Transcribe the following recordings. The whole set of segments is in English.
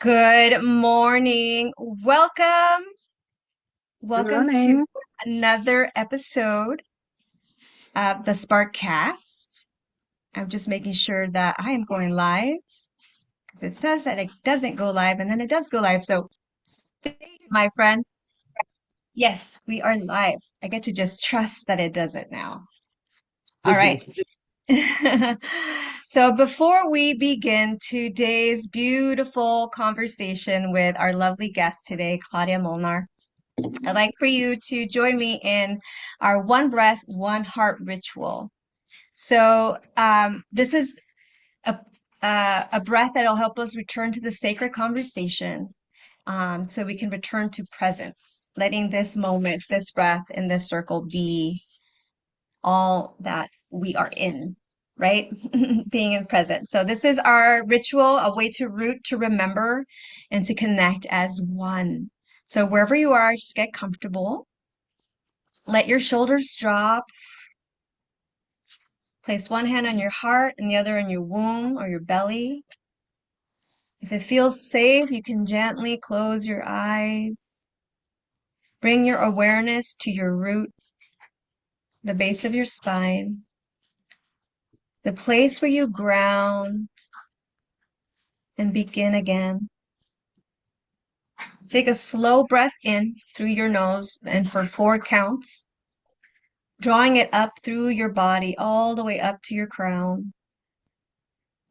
Good morning. Welcome. Good Welcome to morning. another episode of the Sparkcast. I'm just making sure that I am going live because it says that it doesn't go live and then it does go live. So, stay tuned, my friend. Yes, we are live. I get to just trust that it does it now. All right. So, before we begin today's beautiful conversation with our lovely guest today, Claudia Molnar, I'd like for you to join me in our one breath, one heart ritual. So, this is a, a breath that'll help us return to the sacred conversation, so we can return to presence, letting this moment, this breath in this circle be all that we are in, right? Being in present. So, this is our ritual, a way to root, to remember, and to connect as one. So, wherever you are, just get comfortable. Let your shoulders drop. Place one hand on your heart and the other on your womb or your belly. If it feels safe, you can gently close your eyes. Bring your awareness to your root, the base of your spine, the place where you ground, and begin again. Take a slow breath in through your nose and for 4 counts, drawing it up through your body all the way up to your crown.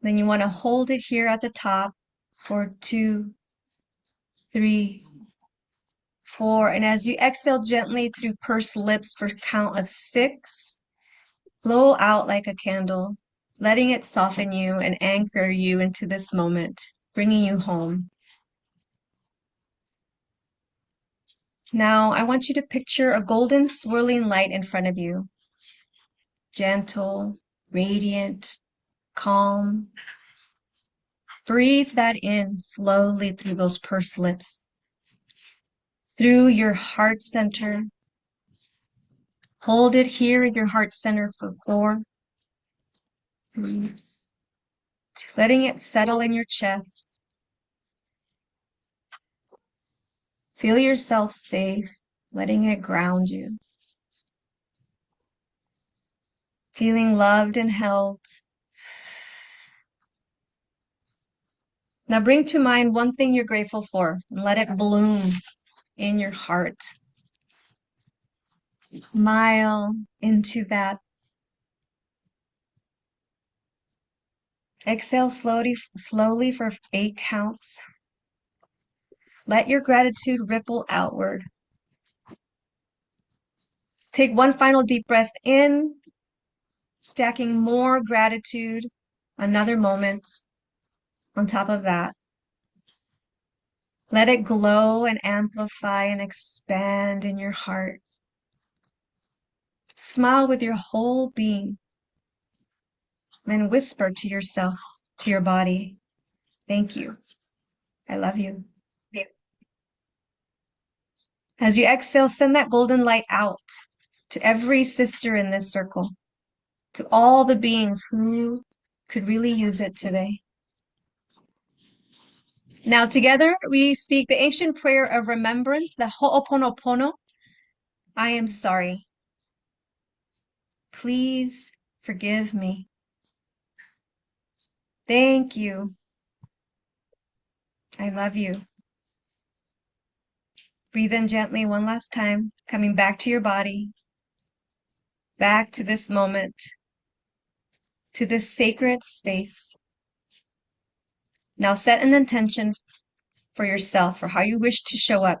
Then you want to hold it here at the top for 2, 3, 4. And as you exhale gently through pursed lips for count of 6, blow out like a candle, letting it soften you and anchor you into this moment, bringing you home. Now, I want you to picture a golden swirling light in front of you, gentle, radiant, calm. Breathe that in slowly through those pursed lips, through your heart center. Hold it here in your heart center for 4, 3, letting it settle in your chest. Feel yourself safe, letting it ground you. Feeling loved and held. Now bring to mind one thing you're grateful for and let it bloom in your heart. Smile into that. Exhale slowly for 8 counts. Let your gratitude ripple outward. Take one final deep breath in, stacking more gratitude, another moment on top of that. Let it glow and amplify and expand in your heart. Smile with your whole being and whisper to yourself, to your body, thank you. I love you. As you exhale, send that golden light out to every sister in this circle, to all the beings who could really use it today. Now, together, we speak the ancient prayer of remembrance, the Ho'oponopono. I am sorry. Please forgive me. Thank you. I love you. Breathe in gently one last time, coming back to your body, back to this moment, to this sacred space. Now set an intention for yourself, for how you wish to show up,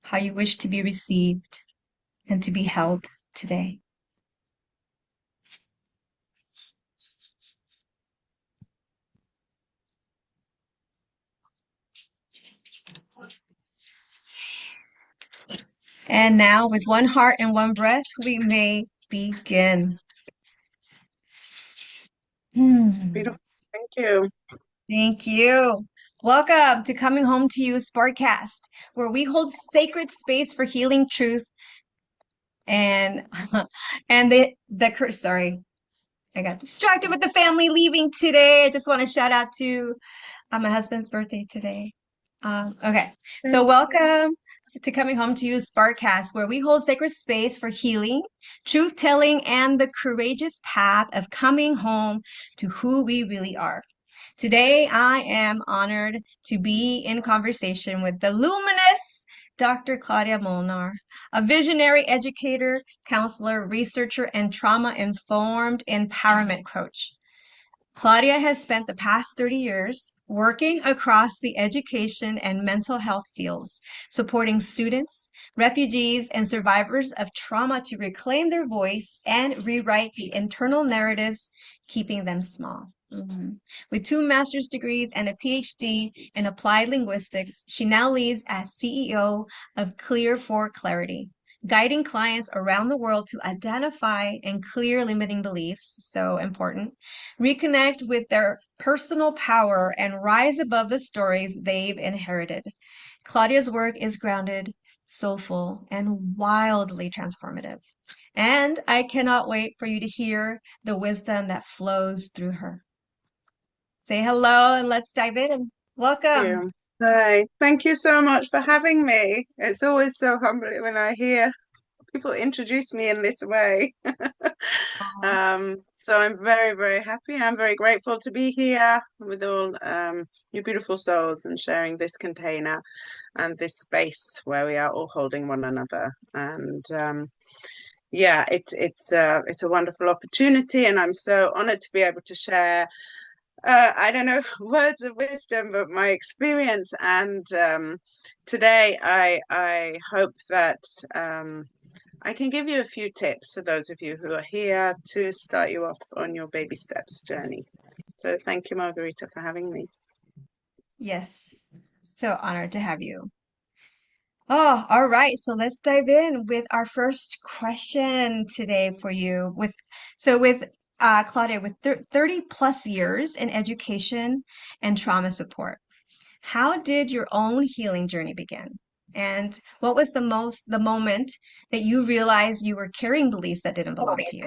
how you wish to be received and to be held today. And now, with one heart and one breath, we may begin. Beautiful. Thank you. Thank you. Welcome to Coming Home to You Sparkcast, where we hold sacred space for healing truth and sorry, I got distracted with the family leaving today. I just want to shout out to my husband's birthday today. Okay, so welcome to Coming Home to You Sparkcast, where we hold sacred space for healing, truth telling, and the courageous path of coming home to who we really are. Today, I am honored to be in conversation with the luminous Dr. Claudia Molnar, a visionary educator, counselor, researcher, and trauma-informed empowerment coach. Claudia has spent the past 30 years working across the education and mental health fields, supporting students, refugees, and survivors of trauma to reclaim their voice and rewrite the internal narratives keeping them small. With two master's degrees and a PhD in applied linguistics, she now leads as CEO of Clear for Clarity, guiding clients around the world to identify and clear limiting beliefs, so important, reconnect with their personal power, and rise above the stories they've inherited. Claudia's work is grounded, soulful, and wildly transformative. And I cannot wait for you to hear the wisdom that flows through her. Say hello and let's dive in. Welcome. You. Hi. Thank you so much for having me. It's always so humbling when I hear people introduce me in this way. Aw. So I'm very, very happy. I'm very grateful to be here with all you beautiful souls and sharing this container and this space where we are all holding one another. And yeah, it's a wonderful opportunity, and I'm so honored to be able to share I don't know, words of wisdom, but my experience. And today, I hope that I can give you a few tips for those of you who are here to start you off on your baby steps journey. So thank you, Margarita, for having me. Yes, so honored to have you. Oh, all right. So let's dive in with our first question today for you. With Claudia, with 30 plus years in education and trauma support, how did your own healing journey begin? And what was the moment that you realized you were carrying beliefs that didn't belong to you?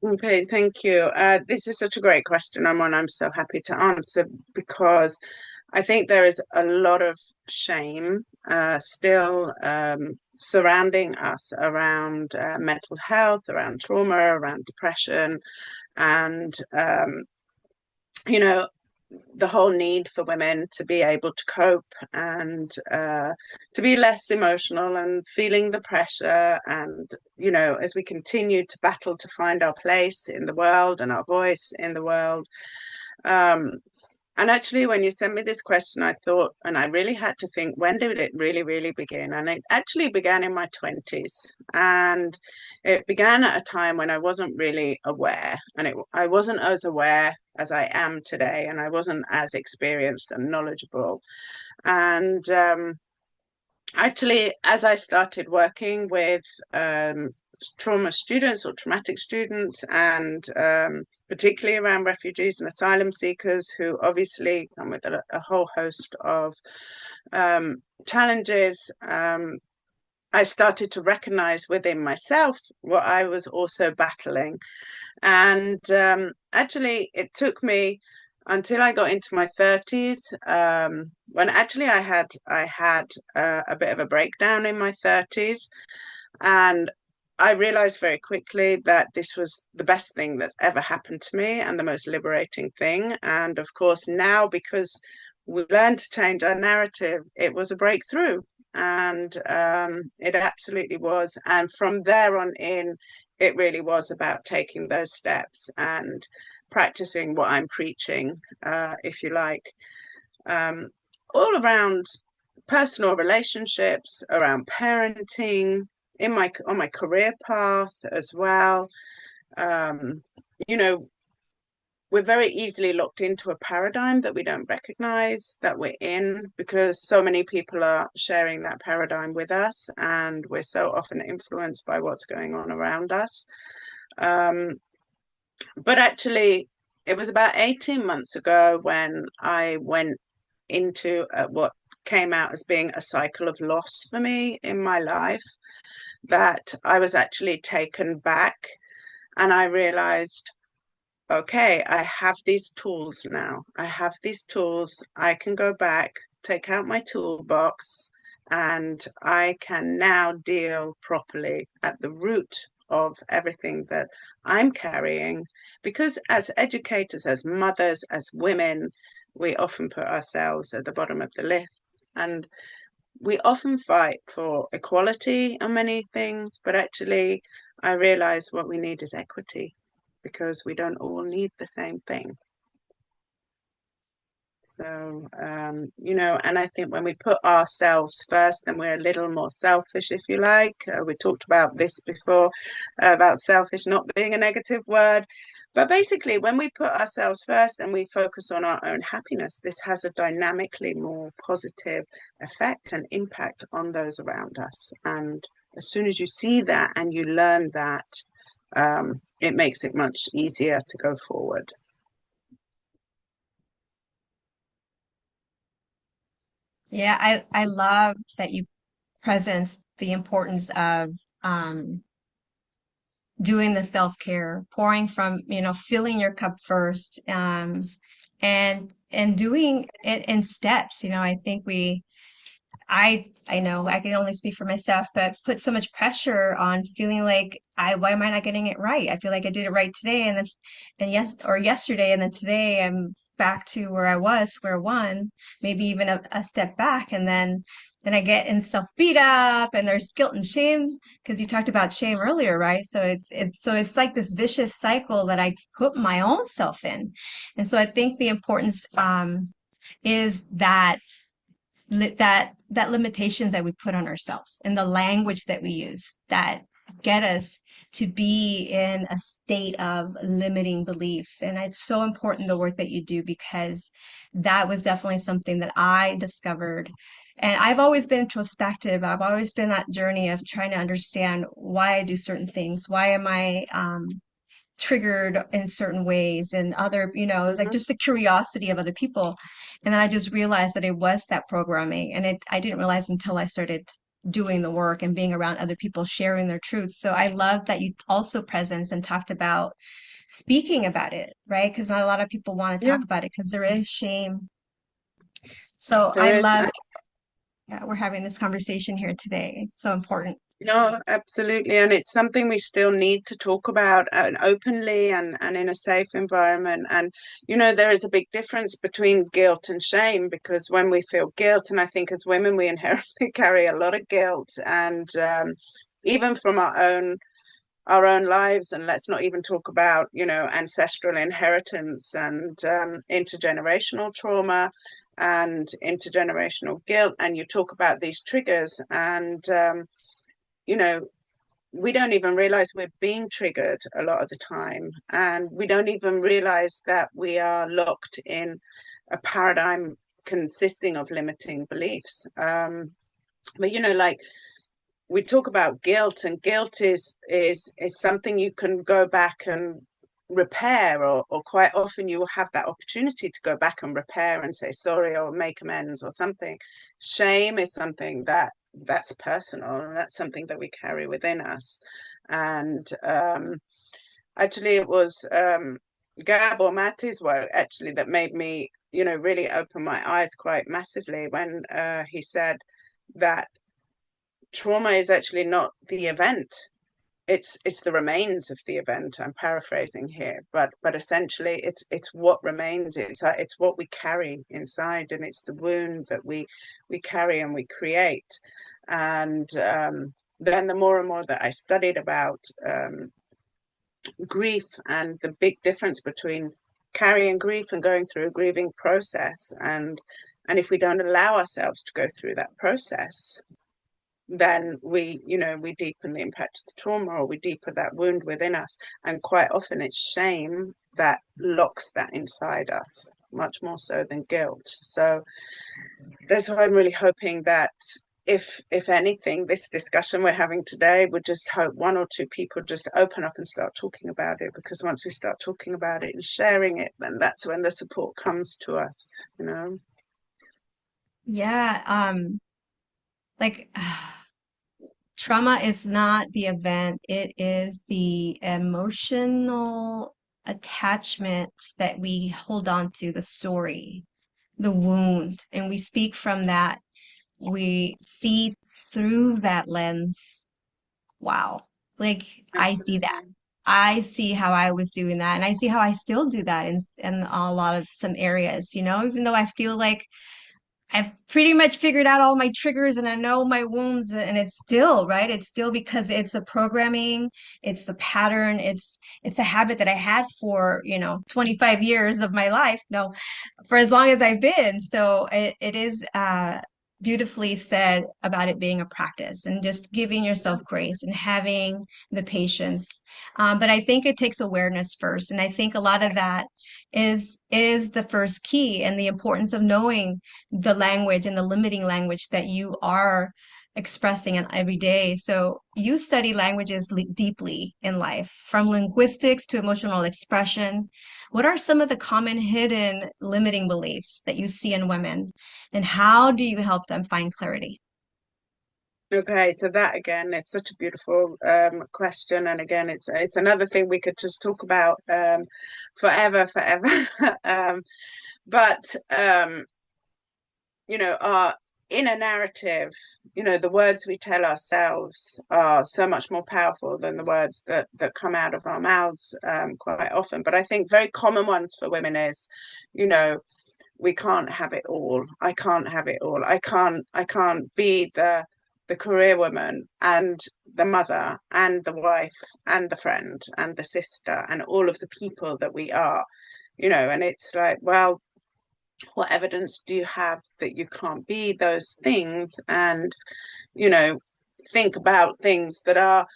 Okay, thank you. This is such a great question, and one I'm so happy to answer because I think there is a lot of shame still surrounding us around mental health, around trauma, around depression, and you know, the whole need for women to be able to cope and to be less emotional and feeling the pressure. And, as we continue to battle to find our place in the world and our voice in the world, um, and actually, when you sent me this question, I thought, and I really had to think, when did it really, really begin? And it actually began in my 20s. And it began at a time when I wasn't really aware. And I wasn't as aware as I am today. And I wasn't as experienced and knowledgeable. And actually, as I started working with trauma students or traumatic students, and particularly around refugees and asylum seekers who obviously come with a whole host of challenges, I started to recognize within myself what I was also battling. And actually, it took me until I got into my 30s, when actually I had a bit of a breakdown in my 30s, and I realized very quickly that this was the best thing that's ever happened to me and the most liberating thing. And of course, now because we learned to change our narrative, it was a breakthrough. And it absolutely was. And from there on in, it really was about taking those steps and practicing what I'm preaching, if you like, um, all around personal relationships, around parenting, in my on my career path as well. Um, you know, we're very easily locked into a paradigm that we don't recognize that we're in because so many people are sharing that paradigm with us, and we're so often influenced by what's going on around us. Um, but actually, it was about 18 months ago when I went into what came out as being a cycle of loss for me in my life, that I was actually taken back, and I realized, okay, I have these tools now. I have these tools. I can go back. take out my toolbox, and I can now deal properly at the root of everything that I'm carrying. Because as educators, as mothers, as women, we often put ourselves at the bottom of the list. And we often fight for equality on many things, but actually, I realize what we need is equity because we don't all need the same thing. So, and I think when we put ourselves first, then we're a little more selfish, if you like. We talked about this before, about selfish not being a negative word. But basically, when we put ourselves first and we focus on our own happiness, this has a dynamically more positive effect and impact on those around us. And as soon as you see that and you learn that, it makes it much easier to go forward. Yeah, I love that you presence the importance of um, doing the self-care, pouring from, filling your cup first, and doing it in steps. I think I know I can only speak for myself, but put so much pressure on feeling like why am I not getting it right? I feel like I did it right today or yesterday, and then today I'm back to where I was, square one, maybe even a step back, and then I get in self beat up, and there's guilt and shame because you talked about shame earlier, right? So it's like this vicious cycle that I put my own self in, and so I think the importance is that limitations that we put on ourselves and the language that we use that get us to be in a state of limiting beliefs. And it's so important the work that you do because that was definitely something that I discovered. And I've always been introspective. I've always been that journey of trying to understand why I do certain things. Why am I triggered in certain ways and other, it was like Mhm. just the curiosity of other people. And then I just realized that it was that programming. And I didn't realize until I started doing the work and being around other people sharing their truths. So I love that you also presence and talked about speaking about it, right? Because not a lot of people want to Yeah, talk about it because there is shame. So I there is. love that we're having this conversation here today. It's so important. No, absolutely. And it's something we still need to talk about and openly and in a safe environment. And, there is a big difference between guilt and shame because when we feel guilt, and I think as women, we inherently carry a lot of guilt and even from our own lives. And let's not even talk about, ancestral inheritance and intergenerational trauma and intergenerational guilt. And you talk about these triggers and, you know, we don't even realize we're being triggered a lot of the time. And we don't even realize that we are locked in a paradigm consisting of limiting beliefs. But, like we talk about guilt, and guilt is something you can go back and repair, or quite often you will have that opportunity to go back and repair and say sorry or make amends or something. Shame is something that's personal, and that's something that we carry within us. And actually it was Gabor Mate's work actually that made me really open my eyes quite massively when he said that trauma is actually not the event. It's the remains of the event. I'm paraphrasing here, but essentially it's what remains. It's what we carry inside, and it's the wound that we carry and we create. And then the more and more that I studied about grief and the big difference between carrying grief and going through a grieving process, and if we don't allow ourselves to go through that process, then we deepen the impact of the trauma, or we deepen that wound within us. And quite often it's shame that locks that inside us, much more so than guilt. So that's why I'm really hoping that if anything, this discussion we're having today would just hope one or two people just open up and start talking about it, because once we start talking about it and sharing it, then that's when the support comes to us. Yeah, like trauma is not the event, it is the emotional attachment that we hold on to, the story, the wound and we speak from that, we see through that lens. Wow. Like I see that. Absolutely. I see how I was doing that and I see how I still do that in a lot of some areas, even though I feel like I've pretty much figured out all my triggers and I know my wounds, and it's still, right? It's still because it's the programming, it's the pattern, it's a habit that I had for, 25 years of my life. No, for as long as I've been. So it is beautifully said about it being a practice and just giving yourself grace and having the patience. But I think it takes awareness first, and I think a lot of that is the first key, and the importance of knowing the language and the limiting language that you are expressing in every day. So you study languages deeply in life, from linguistics to emotional expression. What are some of the common hidden limiting beliefs that you see in women, and how do you help them find clarity? Okay, so that again, it's such a beautiful question, and again, it's another thing we could just talk about forever, forever. um, but our inner narrative, the words we tell ourselves are so much more powerful than the words that come out of our mouths quite often. But I think very common ones for women is, you know, we can't have it all. I can't have it all. I can't be the career woman and the mother and the wife and the friend and the sister and all of the people that we are, and it's like, well, what evidence do you have that you can't be those things? And, you know, think about things that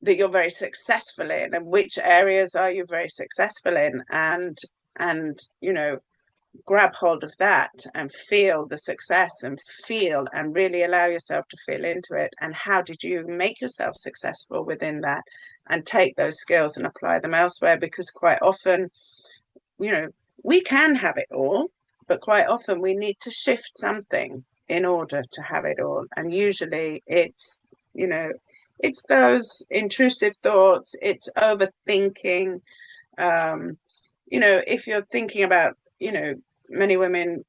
you're very successful in, and which areas are you very successful in, and grab hold of that and feel the success and feel and really allow yourself to feel into it. And how did you make yourself successful within that, and take those skills and apply them elsewhere? Because quite often, you know, we can have it all, but quite often we need to shift something in order to have it all. And usually you know, it's those intrusive thoughts, it's overthinking. Um, if you're thinking about, many women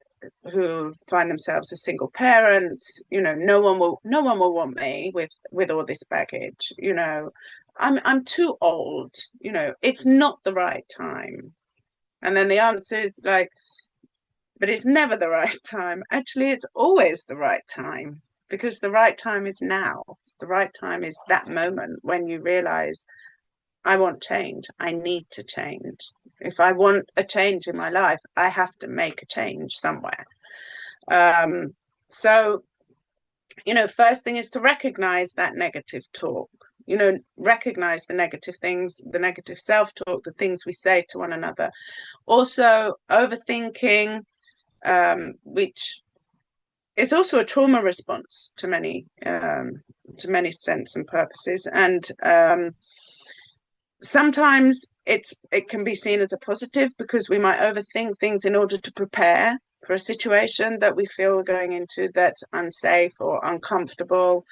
who find themselves as single parents, no one will want me with all this baggage. I'm too old, it's not the right time. And then the answer is like, but it's never the right time. Actually, it's always the right time, because the right time is now. The right time is that moment when you realize, I want change. I need to change. If I want a change in my life, I have to make a change somewhere. Um, so, first thing is to recognize that negative talk. Recognize the negative things, the negative self-talk, the things we say to one another. Also, overthinking, which is also a trauma response to many sense and purposes. And sometimes it can be seen as a positive, because we might overthink things in order to prepare for a situation that we feel we're going into that's unsafe or uncomfortable.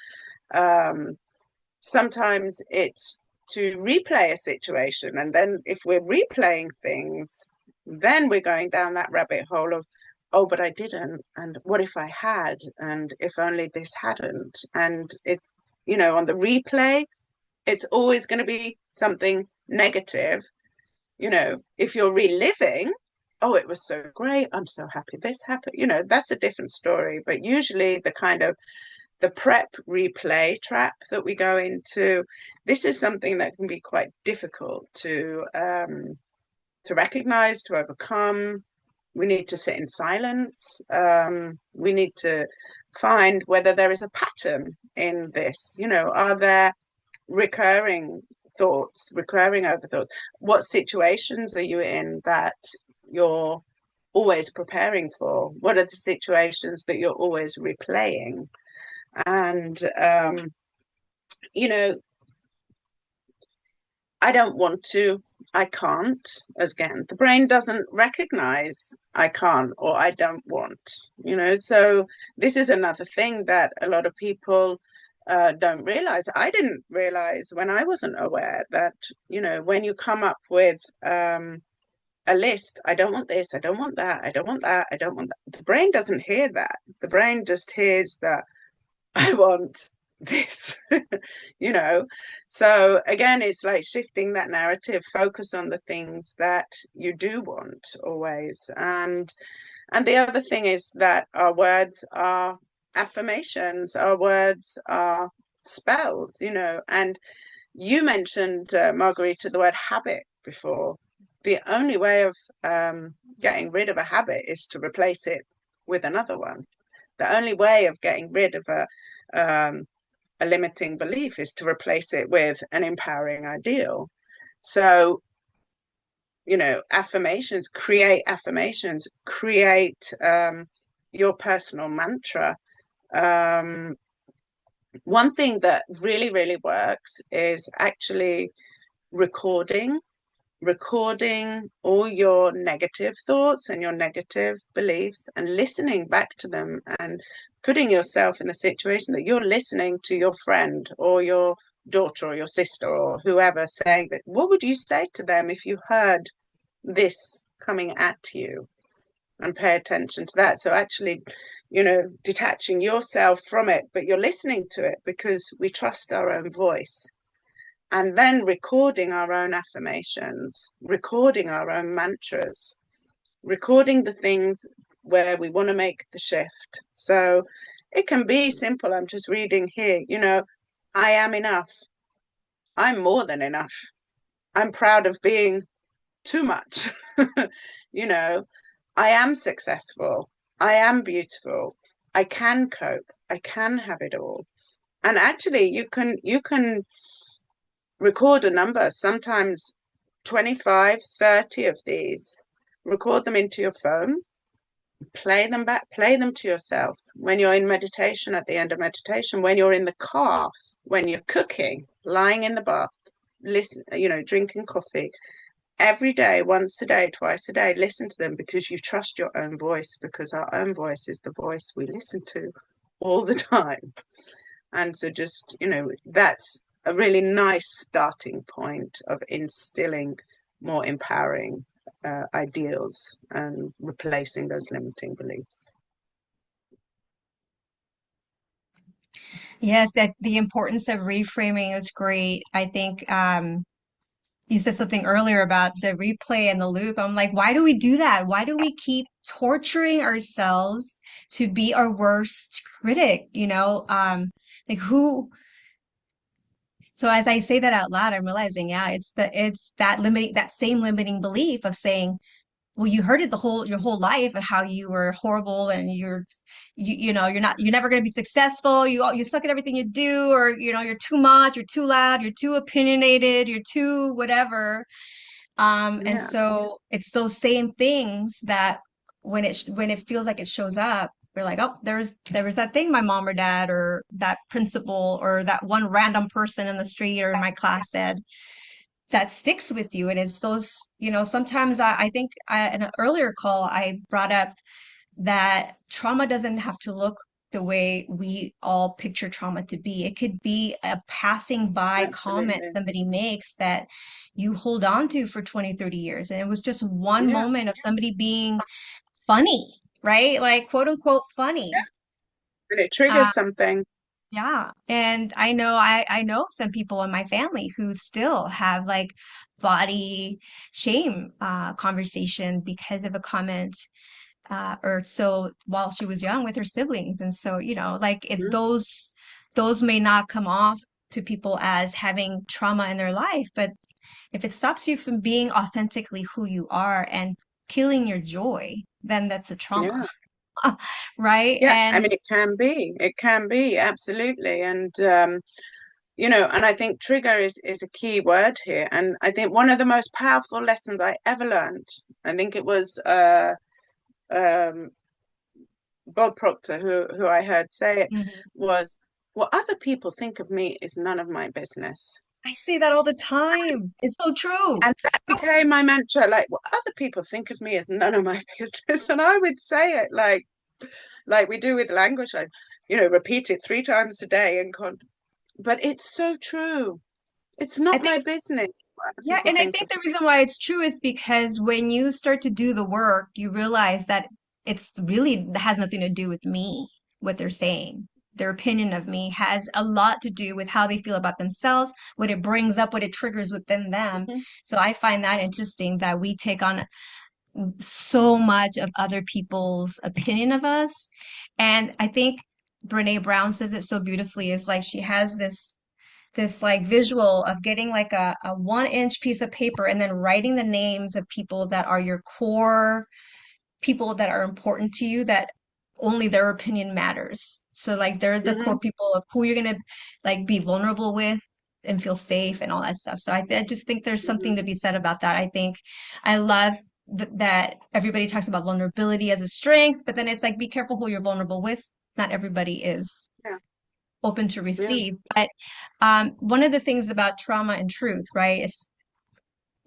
Sometimes it's to replay a situation, and then if we're replaying things, then we're going down that rabbit hole of, oh, but I didn't, and what if I had, and if only this hadn't. And on the replay, it's always going to be something negative. If you're reliving, oh, it was so great, I'm so happy this happened, that's a different story. But usually the kind of the prep replay trap that we go into, this is something that can be quite difficult to recognize, to overcome. We need to sit in silence. We need to find whether there is a pattern in this. Are there recurring thoughts, recurring overthoughts? What situations are you in that you're always preparing for? What are the situations that you're always replaying? And I don't want to, I can't. Again, the brain doesn't recognize I can't or I don't want. So this is another thing that a lot of people don't realize. I didn't realize when I wasn't aware that, when you come up with a a list. I don't want this. I don't want that. I don't want that. I don't want that. The brain doesn't hear that. The brain just hears that I want this, you know. So again, it's like shifting that narrative, focus on the things that you do want always. And the other thing is that our words are affirmations, our words are spells, you know. And you mentioned, Margarita, the word habit before. The only way of getting rid of a habit is to replace it with another one. The only way of getting rid of a limiting belief is to replace it with an empowering ideal. So, you know, affirmations, create your personal mantra. Um, One thing that really, really works is actually recording all your negative thoughts and your negative beliefs and listening back to them and putting yourself in a situation that you're listening to your friend or your daughter or your sister or whoever saying that. What would you say to them if you heard this coming at you? And pay attention to that. So actually, you know, detaching yourself from it, but you're listening to it because we trust our own voice. And then recording our own affirmations, recording our own mantras, recording the things where we want to make the shift. So it can be simple. I'm just reading here, you know, I am enough. I'm more than enough. I'm proud of being too much. You know, I am successful. I am beautiful. I can cope. I can have it all. And actually you can record a number, sometimes 25, 30 of these. Record them into your phone, play them back, play them to yourself when you're in meditation, at the end of meditation, when you're in the car, when you're cooking, lying in the bath, listen, you know, drinking coffee. Every day, once a day, twice a day, listen to them because you trust your own voice, because our own voice is the voice we listen to all the time. And so just, you know, that's a really nice starting point of instilling more empowering ideals and replacing those limiting beliefs. Yes, that the importance of reframing is great. I think you said something earlier about the replay and the loop. I'm like, why do we do that? Why do we keep torturing ourselves to be our worst critic? Like who? So as I say that out loud, I'm realizing, yeah, it's that limiting, that same limiting belief of saying, well, you heard it your whole life of how you were horrible and you're never going to be successful. You suck at everything you do, or you're too much, you're too loud, you're too opinionated, you're too whatever. And Yeah, so it's those same things that when it feels like it shows up, we're like, oh, there was that thing my mom or dad or that principal or that one random person in the street or in my class said that sticks with you. And it's those, sometimes I think in an earlier call, I brought up that trauma doesn't have to look the way we all picture trauma to be. It could be a passing by comment absolutely. somebody makes that you hold on to for 20, 30 years. And it was just one Yeah, moment of somebody being funny, right? Like quote unquote funny. and it Uh, triggers something. yeah. And I know some people in my family who still have like body shame conversation because of a comment or so while she was young with her siblings. And so, like Mm, those may not come off to people as having trauma in their life, but if it stops you from being authentically who you are and killing your joy, then that's a trauma, yeah, right? yeah. I And mean, it can be, absolutely. And you know, and I think trigger is a key word here. And I think one of the most powerful lessons I ever learned, I think it was um, Bob Proctor who I heard say it, Mhm. was, what other people think of me is none of my business. I say that all the time. It's so true. And that became my mantra, like, what other people think of me is none of my business. And I would say it like we do with language, like, you know, repeat it 3 times a day but it's so true. It's I not think my business. Yeah, People and I think think of. the reason why it's true is because when you start to do the work, you realize that it's really has nothing to do with me, what they're saying. Their opinion of me has a lot to do with how they feel about themselves, what it brings up, what it triggers within them. Mhm, So I find that interesting that we take on so much of other people's opinion of us. And I think Brene Brown says it so beautifully. It's like she has this like visual of getting like a 1 inch piece of paper and then writing the names of people that are your core people that are important to you that only their opinion matters. So like they're the core mhm, people of who you're gonna like be vulnerable with and feel safe and all that stuff. So I just think there's mhm. something to be said about that. I think I love that everybody talks about vulnerability as a strength, but then it's like be careful who you're vulnerable with. Not everybody is Yeah, open to yeah, receive. But one of the things about trauma and truth, right, is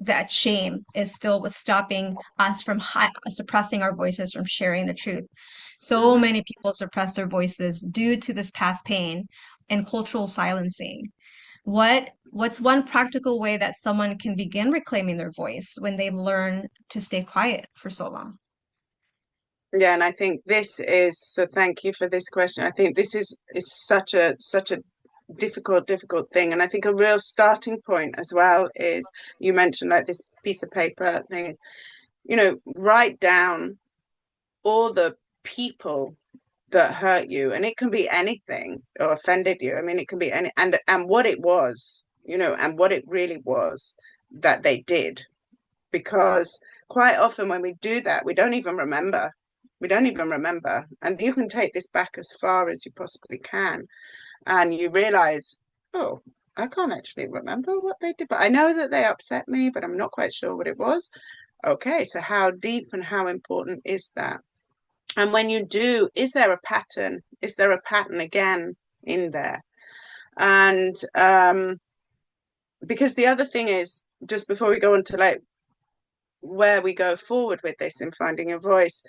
that shame is still what's stopping us from suppressing our voices from sharing the truth. So mhm. many people suppress their voices due to this past pain and cultural silencing. What's one practical way that someone can begin reclaiming their voice when they've learned to stay quiet for so long? Yeah, and I think this is, so thank you for this question. I think this is such a difficult thing. And I think a real starting point as well is, you mentioned like this piece of paper thing, write down all the people that hurt you, and it can be anything, or offended you. I mean, it can be any, and what it was, and what it really was that they did. Because quite often when we do that, we don't even remember. We don't even remember. And you can take this back as far as you possibly can. And you realize, oh, I can't actually remember what they did, but I know that they upset me, but I'm not quite sure what it was. Okay, so how deep and how important is that? And when you do, is there a pattern? Is there a pattern again in there? And because the other thing is, just before we go on to like where we go forward with this in finding a voice,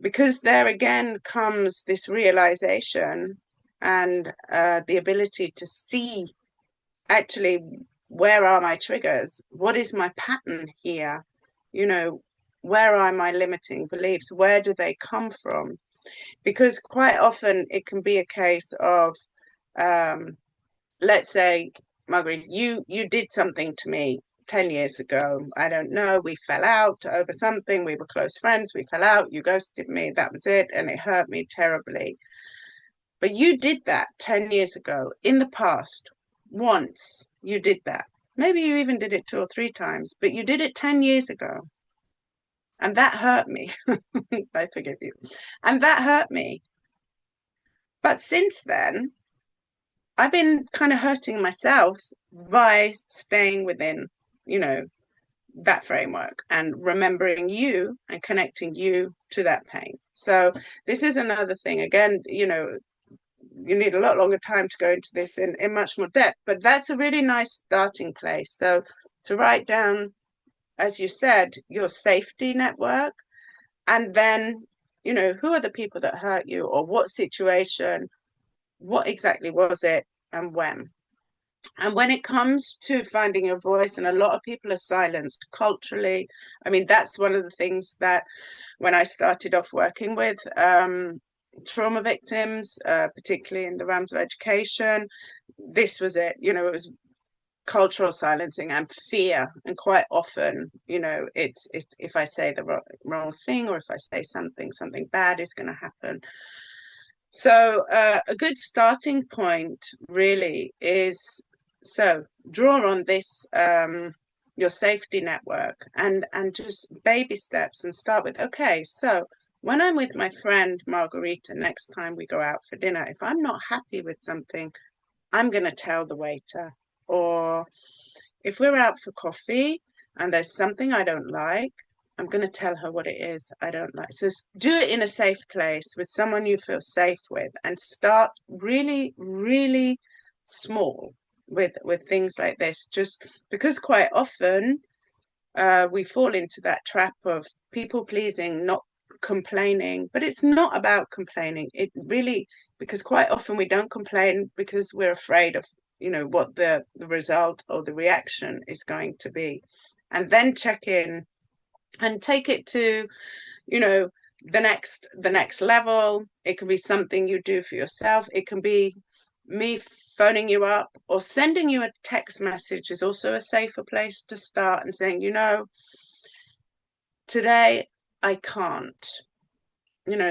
because there again comes this realization and the ability to see actually, where are my triggers? What is my pattern here? You know, where are my limiting beliefs? Where do they come from? Because quite often it can be a case of, um, let's say, Margaret, you did something to me 10 years ago. I don't know. We fell out over something. We were close friends. We fell out. You ghosted me. That was it. And it hurt me terribly. But you did that 10 years ago in the past. Once you did that. Maybe you even did it 2 or 3 times, but you did it 10 years ago. And that hurt me. I forgive you. And that hurt me. But since then, I've been kind of hurting myself by staying within, you know, that framework and remembering you and connecting you to that pain. So this is another thing. Again, you need a lot longer time to go into this in much more depth, but that's a really nice starting place. So to write down, as you said, your safety network, and then, who are the people that hurt you, or what situation, what exactly was it, and when. And when it comes to finding your voice, and a lot of people are silenced culturally. I mean, that's one of the things that when I started off working with trauma victims, particularly in the realms of education, this was it. It was cultural silencing and fear. And quite often, it's if I say the wrong thing, or if I say something bad is going to happen. So a good starting point really is, so draw on this, your safety network, and just baby steps, and start with, okay, so when I'm with my friend Margarita, next time we go out for dinner, if I'm not happy with something, I'm going to tell the waiter. Or if we're out for coffee and there's something I don't like, I'm going to tell her what it is I don't like. So do it in a safe place with someone you feel safe with, and start really, really small with things like this. Just because quite often we fall into that trap of people pleasing, not complaining. But it's not about complaining. It really, because quite often we don't complain because we're afraid of what the result or the reaction is going to be. And then check in and take it to, you know, the next level. It can be something you do for yourself. It can be me phoning you up or sending you a text message is also a safer place to start, and saying, today I can't.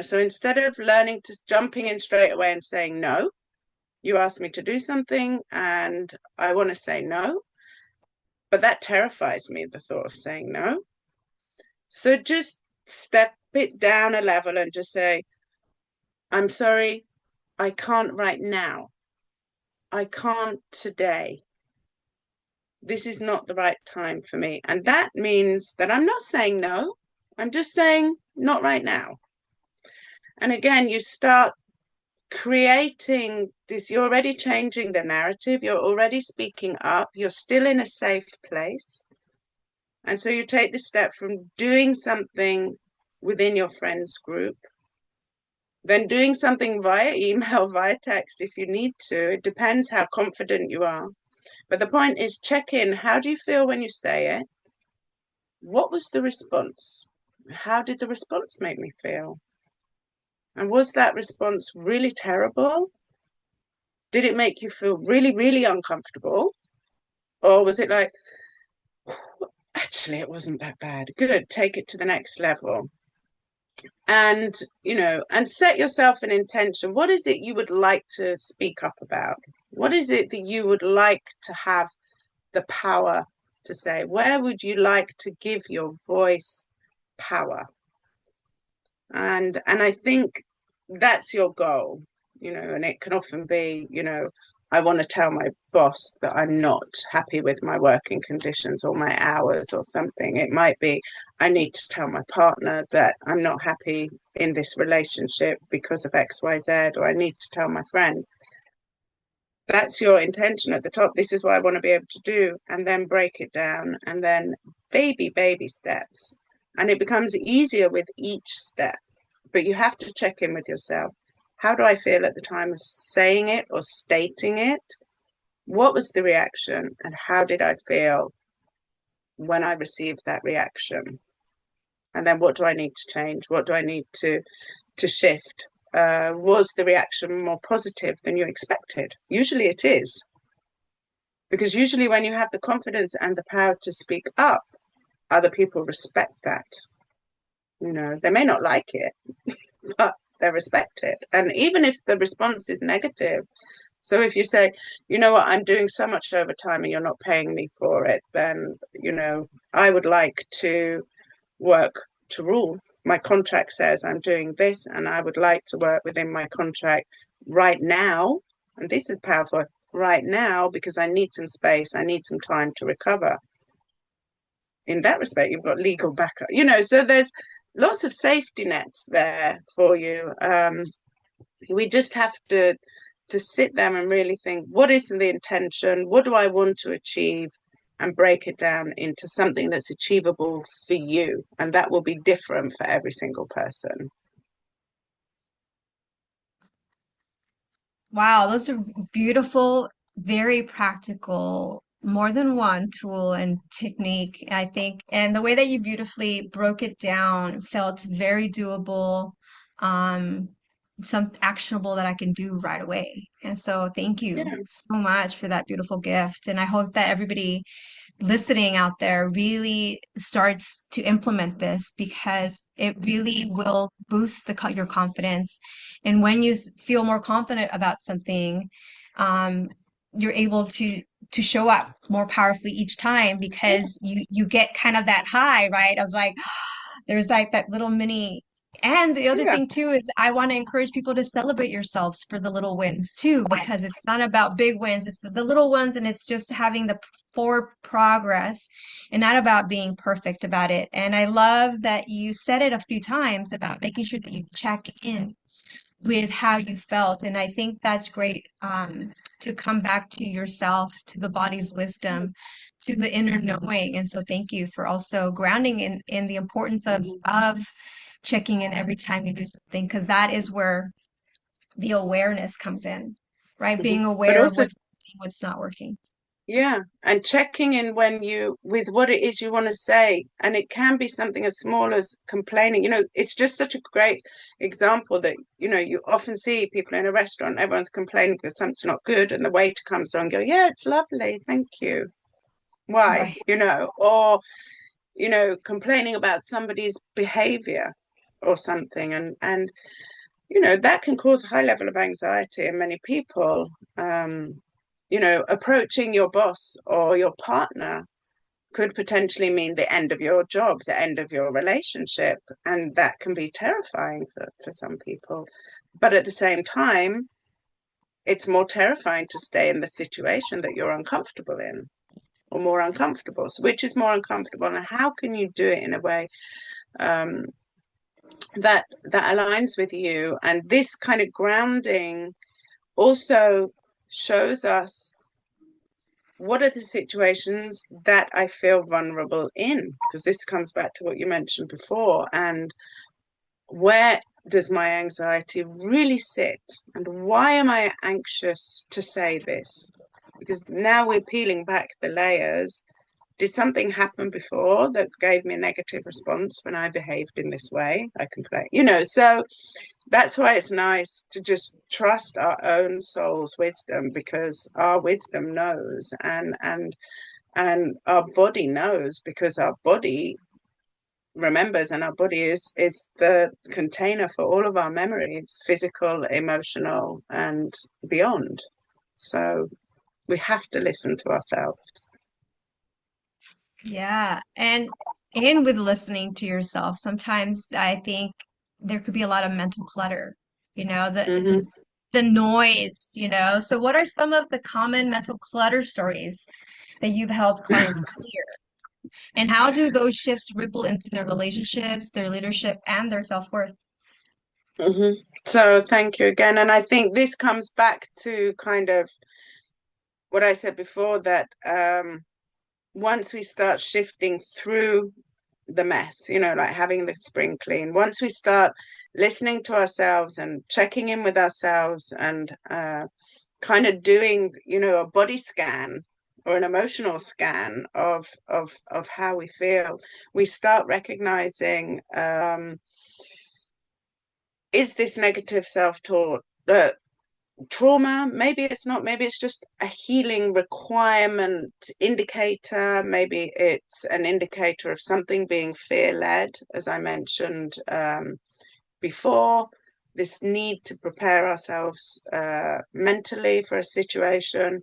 So instead of learning to jumping in straight away and saying no, you asked me to do something and I want to say no, but that terrifies me, the thought of saying no. So just step it down a level and just say, I'm sorry, I can't right now. I can't today. This is not the right time for me. And that means that I'm not saying no. I'm just saying not right now. And again, you start creating this. You're already changing the narrative. You're already speaking up. You're still in a safe place. And so you take the step from doing something within your friends group, then doing something via email, via text if you need to. It depends how confident you are. But the point is, check in. How do you feel when you say it? What was the response? How did the response make me feel? And was that response really terrible? Did it make you feel really, really uncomfortable? Or was it like, actually, it wasn't that bad. Good, take it to the next level. And, and set yourself an intention. What is it you would like to speak up about? What is it that you would like to have the power to say? Where would you like to give your voice power? And I think that's your goal, and it can often be, I want to tell my boss that I'm not happy with my working conditions or my hours or something. It might be, I need to tell my partner that I'm not happy in this relationship because of XYZ, or I need to tell my friend. That's your intention at the top. This is what I want to be able to do. And then break it down, and then baby steps. And it becomes easier with each step. But you have to check in with yourself. How do I feel at the time of saying it or stating it? What was the reaction? And how did I feel when I received that reaction? And then what do I need to change? What do I need to shift? Was the reaction more positive than you expected? Usually it is. Because usually when you have the confidence and the power to speak up, other people respect that. They may not like it, but they respect it. And even if the response is negative, so if you say, you know what, I'm doing so much overtime and you're not paying me for it, then, I would like to work to rule. My contract says I'm doing this, and I would like to work within my contract right now. And this is powerful, right now, because I need some space. I need some time to recover. In that respect, you've got legal backup, so there's lots of safety nets there for you. We just have to sit there and really think, what is the intention? What do I want to achieve? And break it down into something that's achievable for you. And that will be different for every single person. Wow, those are beautiful, very practical, more than one tool and technique, I think. And the way that you beautifully broke it down felt very doable, um, some actionable that I can do right away. And so thank you Yeah. so much for that beautiful gift. And I hope that everybody listening out there really starts to implement this, because it really will boost your confidence. And when you feel more confident about something, um, you're able to show up more powerfully each time, Yeah. because you get kind of that high, right? Of like, there's like that little mini. And the other Yeah. thing too is I want to encourage people to celebrate yourselves for the little wins too, because it's not about big wins, it's the little ones, and it's just having the forward progress and not about being perfect about it. And I love that you said it a few times about making sure that you check in with how you felt. And I think that's great, to come back to yourself, to the body's wisdom, to the inner knowing. And so thank you for also grounding in the importance of checking in every time you do something, because that is where the awareness comes in, right? Mhm. Being But aware of also, what's. what's not working. Yeah, and checking in when you with what it is you want to say, and it can be something as small as complaining. It's just such a great example that you often see people in a restaurant, everyone's complaining because something's not good, and the waiter comes on and go, "Yeah, it's lovely, thank you." Why? Right. Or complaining about somebody's behavior or something, and that can cause a high level of anxiety in many people. Approaching your boss or your partner could potentially mean the end of your job, the end of your relationship, and that can be terrifying for some people. But at the same time, it's more terrifying to stay in the situation that you're uncomfortable in, or more uncomfortable. So which is more uncomfortable, and how can you do it in a way um, that aligns with you? And this kind of grounding also shows us what are the situations that I feel vulnerable in, because this comes back to what you mentioned before, and where does my anxiety really sit, and why am I anxious to say this? Because now we're peeling back the layers. Did something happen before that gave me a negative response when I behaved in this way? I complain, so that's why it's nice to just trust our own soul's wisdom, because our wisdom knows, and our body knows, because our body remembers, and our body is the container for all of our memories, physical, emotional, and beyond. So we have to listen to ourselves. Yeah. And with listening to yourself, sometimes I think there could be a lot of mental clutter, Mm-hmm. the noise, So what are some of the common mental clutter stories that you've helped clients clear? And how do those shifts ripple into their relationships, their leadership, and their self-worth? Mm-hmm. So thank you again. And I think this comes back to kind of what I said before, that once we start shifting through the mess, like having the spring clean, once we start listening to ourselves and checking in with ourselves, and kind of doing, a body scan or an emotional scan of how we feel, we start recognizing, is this negative self-taught trauma? Maybe it's not. Maybe it's just a healing requirement indicator. Maybe it's an indicator of something being fear-led, as I mentioned before, this need to prepare ourselves mentally for a situation,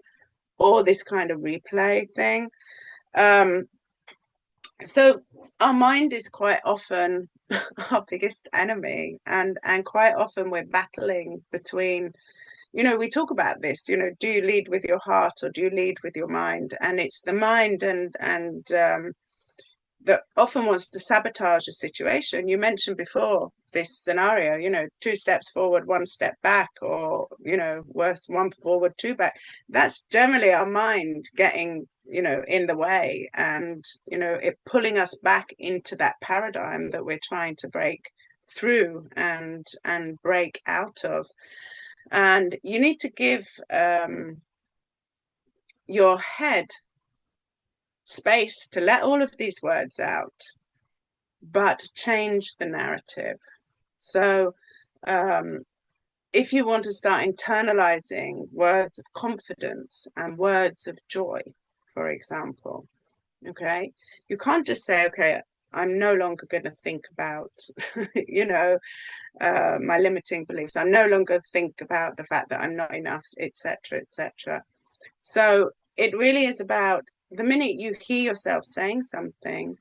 or this kind of replay thing. Um, so our mind is quite often our biggest enemy, and quite often we're battling between, we talk about this, do you lead with your heart or do you lead with your mind? And it's the mind and that often wants to sabotage a situation. You mentioned before this scenario, 2 steps forward, 1 step back, or, worse, 1 forward, 2 back. That's generally our mind getting, in the way, and, it pulling us back into that paradigm that we're trying to break through and break out of. And you need to give your head space to let all of these words out, but change the narrative. So, if you want to start internalizing words of confidence and words of joy, for example, okay, you can't just say, okay, I'm no longer going to think about, my limiting beliefs. I'm no longer think about the fact that I'm not enough, etc., etc. So it really is about the minute you hear yourself saying something,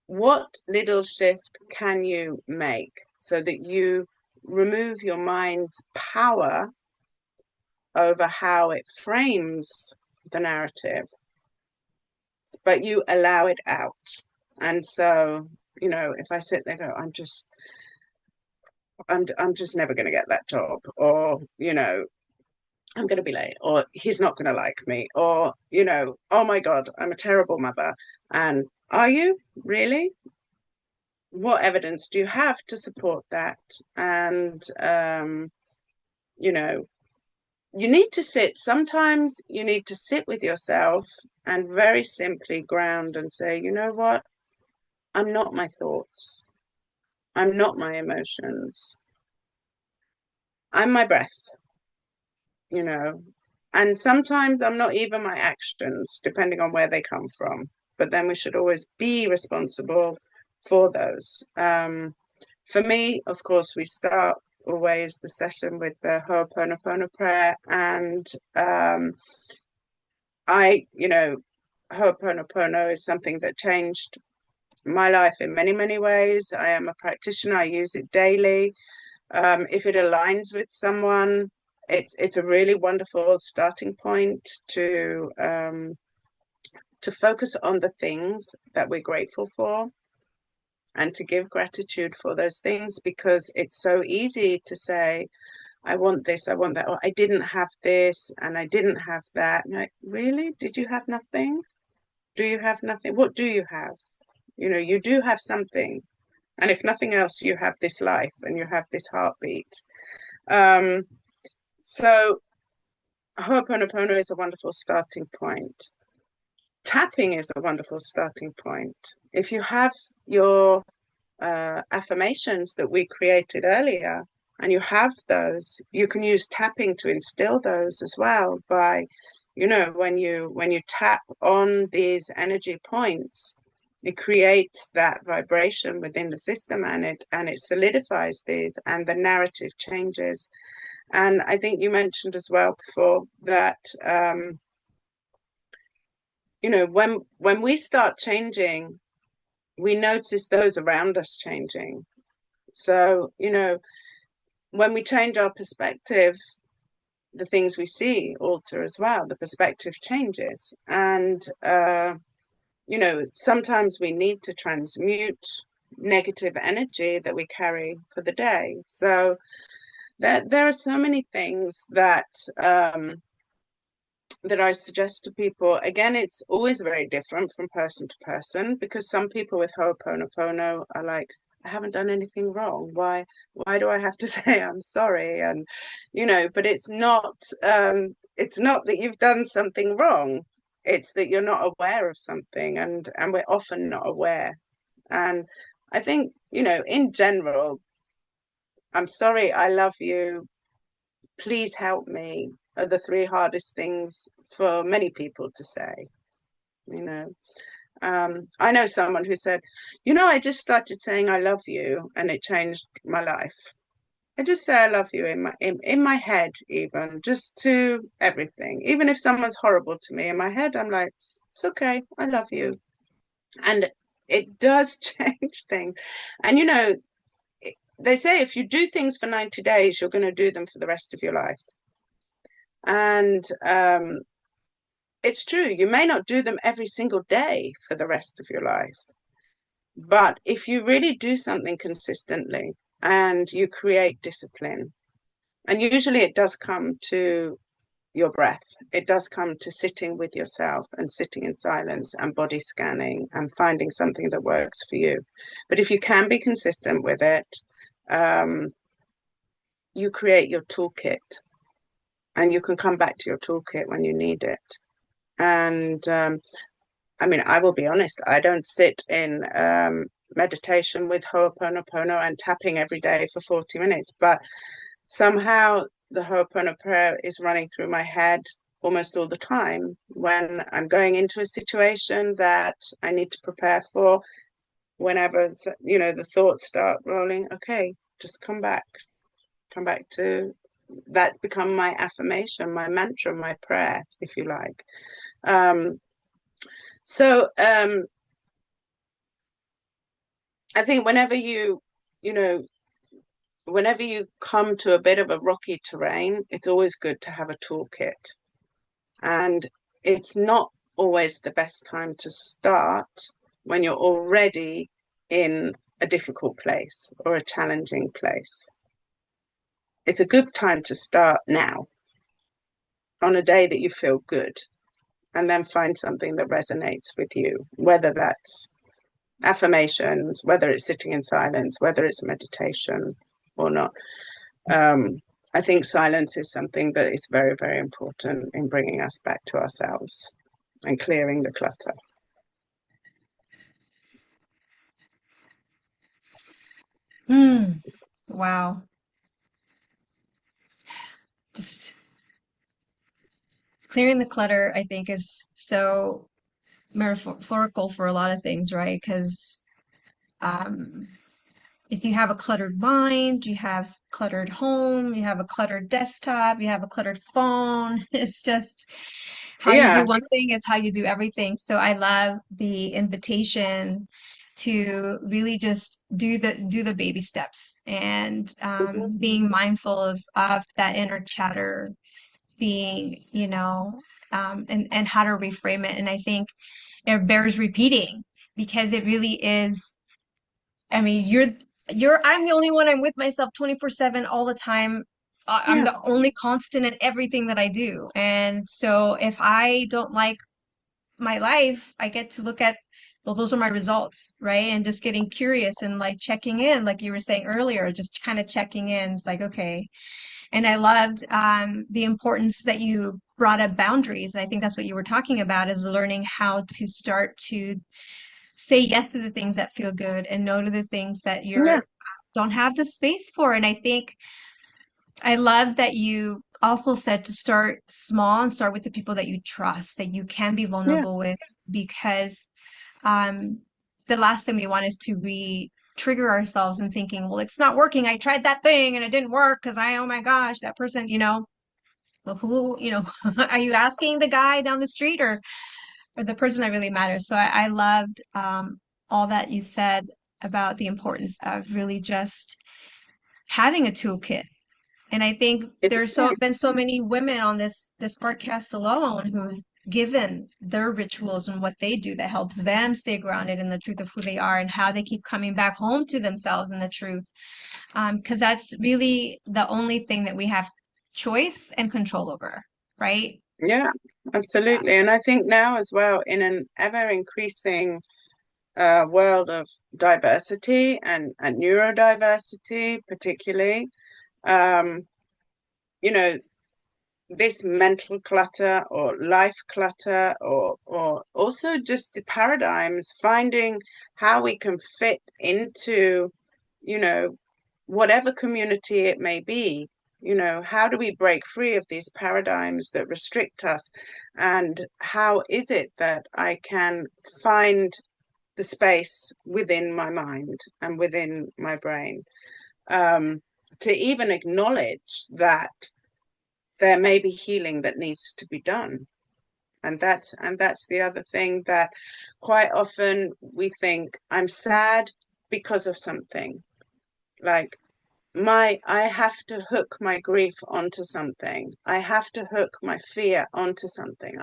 what little shift can you make so that you remove your mind's power over how it frames the narrative, but you allow it out. And so, if I sit there and go, I'm just never going to get that job, or, I'm going to be late, or he's not going to like me, or, oh my God, I'm a terrible mother. And are you really? What evidence do you have to support that? And, you know, you need to sit. Sometimes you need to sit with yourself and very simply ground and say, you know what? I'm not my thoughts. I'm not my emotions. I'm my breath, you know. And sometimes I'm not even my actions, depending on where they come from. But then we should always be responsible for those. For me, of course, we start always the session with the Ho'oponopono prayer. And Ho'oponopono is something that changed my life in many, many ways. I am a practitioner, I use it daily. If it aligns with someone, it's a really wonderful starting point to focus on the things that we're grateful for and to give gratitude for those things, because it's so easy to say, I want this, I want that, or I didn't have this and I didn't have that. And like, really? Did you have nothing? Do you have nothing? What do you have? You do have something. And if nothing else, you have this life and you have this heartbeat. Um, so Ho'oponopono is a wonderful starting point. Tapping is a wonderful starting point. If you have your affirmations that we created earlier and you have those, you can use tapping to instill those as well by, when you tap on these energy points, it creates that vibration within the system, and it solidifies these, and the narrative changes. And I think you mentioned as well before that when we start changing, we notice those around us changing. So, when we change our perspective, the things we see alter as well. The perspective changes. And, sometimes we need to transmute negative energy that we carry for the day. So there are so many things that I suggest to people. Again, it's always very different from person to person, because some people with Ho'oponopono are like, I haven't done anything wrong. Why do I have to say I'm sorry? And but it's not that you've done something wrong. It's that you're not aware of something, and we're often not aware. And I think, in general, I'm sorry, I love you, please help me, are the three hardest things for many people to say. you know I know someone who said, I just started saying I love you and it changed my life. I just say I love you in my head, even just to everything. Even if someone's horrible to me, in my head I'm like, it's okay, I love you. And it does change things. And they say if you do things for 90 days, you're going to do them for the rest of your life. And it's true, you may not do them every single day for the rest of your life. But if you really do something consistently and you create discipline, and usually it does come to your breath, it does come to sitting with yourself and sitting in silence and body scanning and finding something that works for you. But if you can be consistent with it, you create your toolkit, and you can come back to your toolkit when you need it. And I will be honest, I don't sit in meditation with Ho'oponopono and tapping every day for 40 minutes, but somehow the Ho'oponopono prayer is running through my head almost all the time when I'm going into a situation that I need to prepare for. Whenever, the thoughts start rolling, okay, just come back to that, become my affirmation, my mantra, my prayer, if you like. So I think whenever you come to a bit of a rocky terrain, it's always good to have a toolkit. And it's not always the best time to start when you're already in a difficult place or a challenging place. It's a good time to start now, on a day that you feel good, and then find something that resonates with you, whether that's affirmations, whether it's sitting in silence, whether it's meditation or not. I think silence is something that is very, very important in bringing us back to ourselves and clearing the clutter. Wow. Just clearing the clutter, I think, is so metaphorical for a lot of things, right? Because um, if you have a cluttered mind, you have cluttered home, you have a cluttered desktop, you have a cluttered phone. It's just how you do Yeah. one thing is how you do everything. So I love the invitation to really just do the baby steps and Mhm. being mindful of that inner chatter, being, and how to reframe it. And I think it bears repeating because it really is. I mean, I'm the only one. I'm with myself 24/7 all the time. I'm Yeah. the only constant in everything that I do. And so if I don't like my life, I get to look at, well, those are my results, right? And just getting curious and like checking in, like you were saying earlier, just kind of checking in. It's like, okay. And I loved the importance that you brought up boundaries. I think that's what you were talking about is learning how to start to say yes to the things that feel good and no to the things that Yeah. you're don't have the space for. And I think I love that you also said to start small and start with the people that you trust, that you can be Yeah. vulnerable with, because um, the last thing we want is to re-trigger ourselves and thinking, well, it's not working. I tried that thing and it didn't work because oh my gosh, that person, well, who, are you asking the guy down the street or the person that really matters? So I loved all that you said about the importance of really just having a toolkit. And I think there's Yeah. been so many women on this podcast alone who've given their rituals and what they do that helps them stay grounded in the truth of who they are and how they keep coming back home to themselves and the truth. Because that's really the only thing that we have choice and control over, right? Yeah, Yeah. absolutely. And I think now as well, in an ever increasing world of diversity and neurodiversity, particularly, um, you know, this mental clutter or life clutter or also just the paradigms, finding how we can fit into, you know, whatever community it may be. How do we break free of these paradigms that restrict us? And how is it that I can find the space within my mind and within my brain, um, to even acknowledge that there may be healing that needs to be done? And that's the other thing, that quite often we think I'm sad because of something. Like, I have to hook my grief onto something. I have to hook my fear onto something.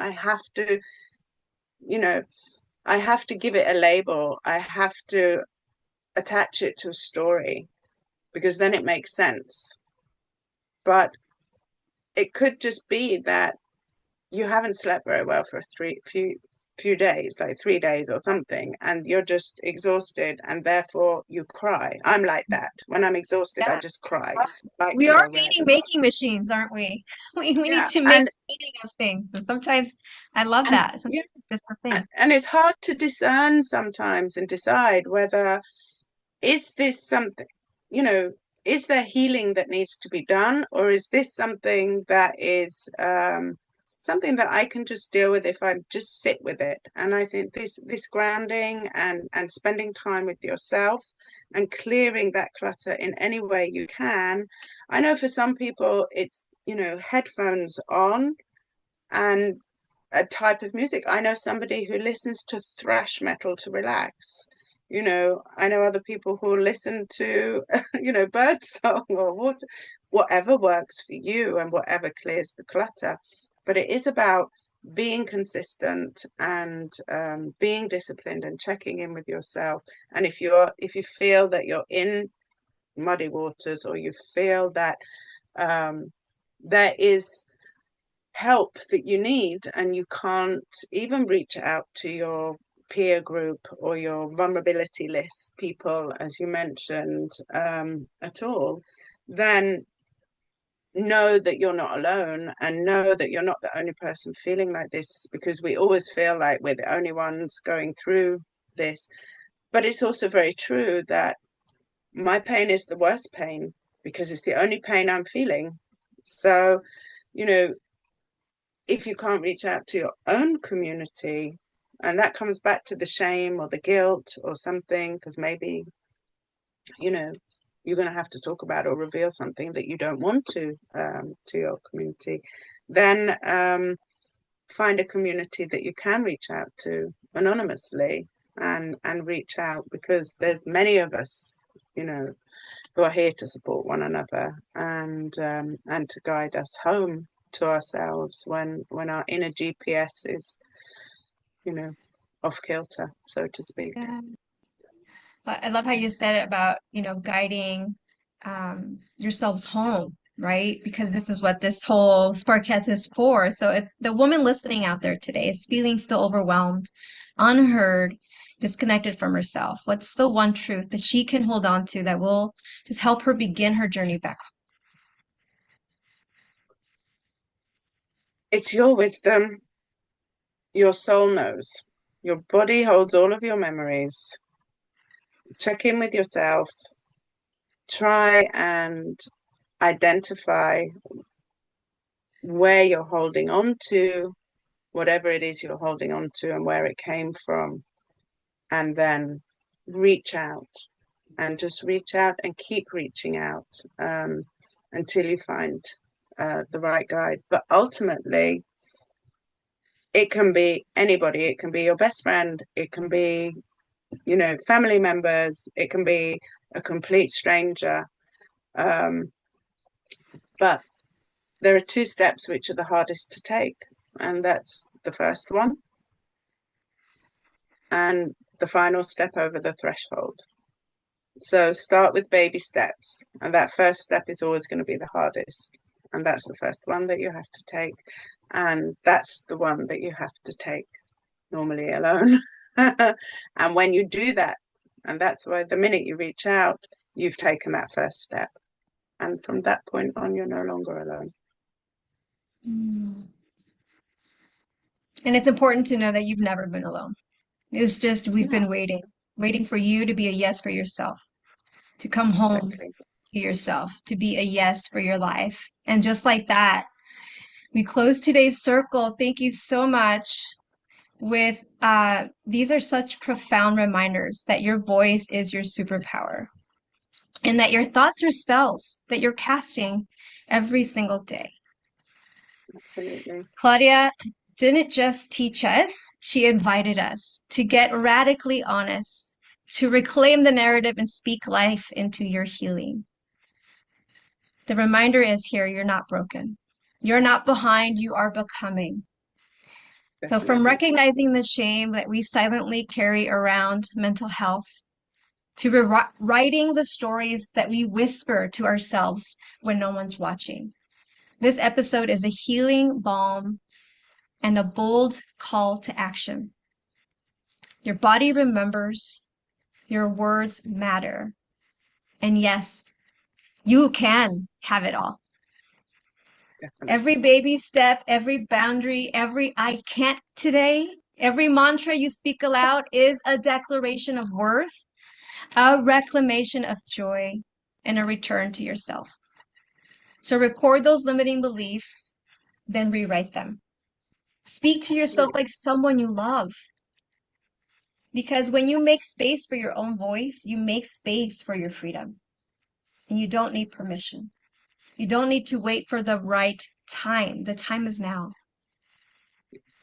You know, I have to give it a label. I have to attach it to a story because then it makes sense. But it could just be that you haven't slept very well for few days, like 3 days or something, and you're just exhausted, and therefore you cry. I'm like that. When I'm exhausted, I Yeah. just cry, like We you're are aware. meaning making machines, aren't we? We need Yeah, to make meaning of things. And sometimes I love and that. yeah, Sometimes it's just a thing. and it's hard to discern sometimes and decide whether, is this something, you know, is there healing that needs to be done, or is this something that is something that I can just deal with if I just sit with it? And I think this grounding and spending time with yourself and clearing that clutter in any way you can. I know for some people it's, headphones on and a type of music. I know somebody who listens to thrash metal to relax. I know other people who listen to, birdsong or whatever works for you and whatever clears the clutter. But it is about being consistent and being disciplined and checking in with yourself. And if you feel that you're in muddy waters, or you feel that there is help that you need and you can't even reach out to your peer group or your vulnerability list people, as you mentioned, at all, then know that you're not alone and know that you're not the only person feeling like this, because we always feel like we're the only ones going through this. But it's also very true that my pain is the worst pain because it's the only pain I'm feeling. So, you know, if you can't reach out to your own community, and that comes back to the shame or the guilt or something, because maybe, you know, you're going to have to talk about or reveal something that you don't want to your community, then find a community that you can reach out to anonymously and reach out, because there's many of us, you know, who are here to support one another and to guide us home to ourselves when our inner GPS is, you know, off kilter, so to speak. Yeah. But I love how you said it about, guiding yourselves home, right? Because this is what this whole Sparkcast is for. So if the woman listening out there today is feeling still overwhelmed, unheard, disconnected from herself, what's the one truth that she can hold on to that will just help her begin her journey back It's your wisdom. Your soul knows. Your body holds all of your memories. Check in with yourself. Try and identify where you're holding on to, whatever it is you're holding on to, and where it came from. And then reach out and just reach out and keep reaching out until you find the right guide. But ultimately, it can be anybody. It can be your best friend. It can be, you know, family members. It can be a complete stranger. Um, but there are two steps which are the hardest to take, and that's the first one and the final step over the threshold. So start with baby steps, and that first step is always going to be the hardest, and that's the first one that you have to take, and that's the one that you have to take normally alone. And when you do that, and that's why the minute you reach out, you've taken that first step, and from that point on, you're no longer alone. home. And it's important to know that you've never been alone. It's just we've Yeah, been waiting for you to be a yes for yourself, to come home exactly. to yourself, to be a yes for your life. And just like that, we close today's circle. Thank you so much. With these are such profound reminders that your voice is your superpower and that your thoughts are spells that you're casting every single day. Absolutely. Claudia didn't just teach us, she invited us to get radically honest, to reclaim the narrative and speak life into your healing. The reminder is here, you're not broken. You're not behind, you are becoming. So, from Definitely. recognizing the shame that we silently carry around mental health to writing the stories that we whisper to ourselves when no one's watching. This episode is a healing balm and a bold call to action. Your body remembers, your words matter. And yes, you can have it all. Every Definitely. baby step, every boundary, every I can't today, every mantra you speak aloud is a declaration of worth, a reclamation of joy, and a return to yourself. So record those limiting beliefs, then rewrite them. Speak to yourself like someone you love. Because when you make space for your own voice, you make space for your freedom. And you don't need permission. You don't need to wait for the right time. The time is now.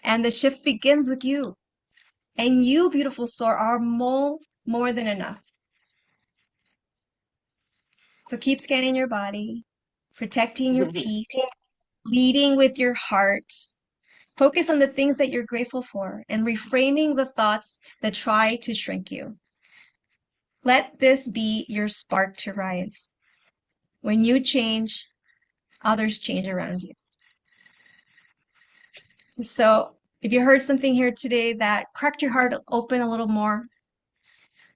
And the shift begins with you. And you, beautiful soul, are more than enough. So keep scanning your body, protecting your peace, leading with your heart. Focus on the things that you're grateful for and reframing the thoughts that try to shrink you. Let this be your spark to rise. When you change, others change around you. So if you heard something here today that cracked your heart open a little more,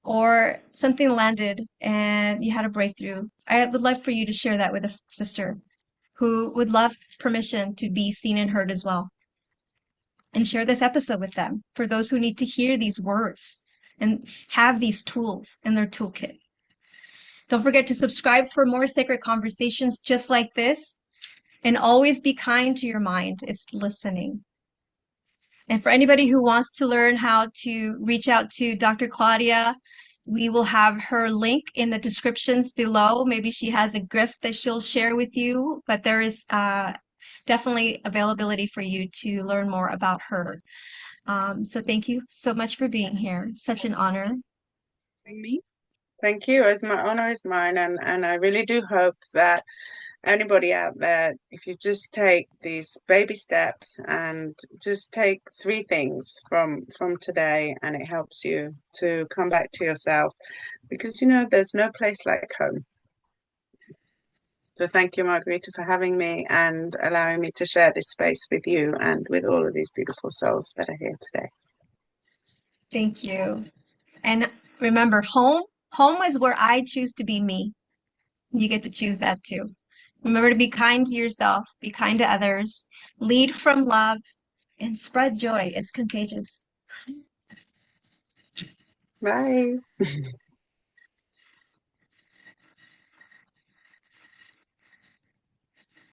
or something landed and you had a breakthrough, I would love for you to share that with a sister who would love permission to be seen and heard as well. And share this episode with them for those who need to hear these words and have these tools in their toolkit. Don't forget to subscribe for more sacred conversations just like this. And always be kind to your mind. It's listening. And for anybody who wants to learn how to reach out to Dr. Claudia, we will have her link in the descriptions below. Maybe she has a gift that she'll share with you, but there is definitely availability for you to learn more about her. So thank you so much for being here. Such an honor. Me. Thank you. As my honor is mine, and I really do hope that anybody out there, if you just take these baby steps and just take three things from today, and it helps you to come back to yourself, because there's no place like home. So thank you, Margarita, for having me and allowing me to share this space with you and with all of these beautiful souls that are here today. Thank you. And remember, home is where I choose to be me. You get to choose that too. Remember to be kind to yourself, be kind to others, lead from love, and spread joy. It's contagious. Bye.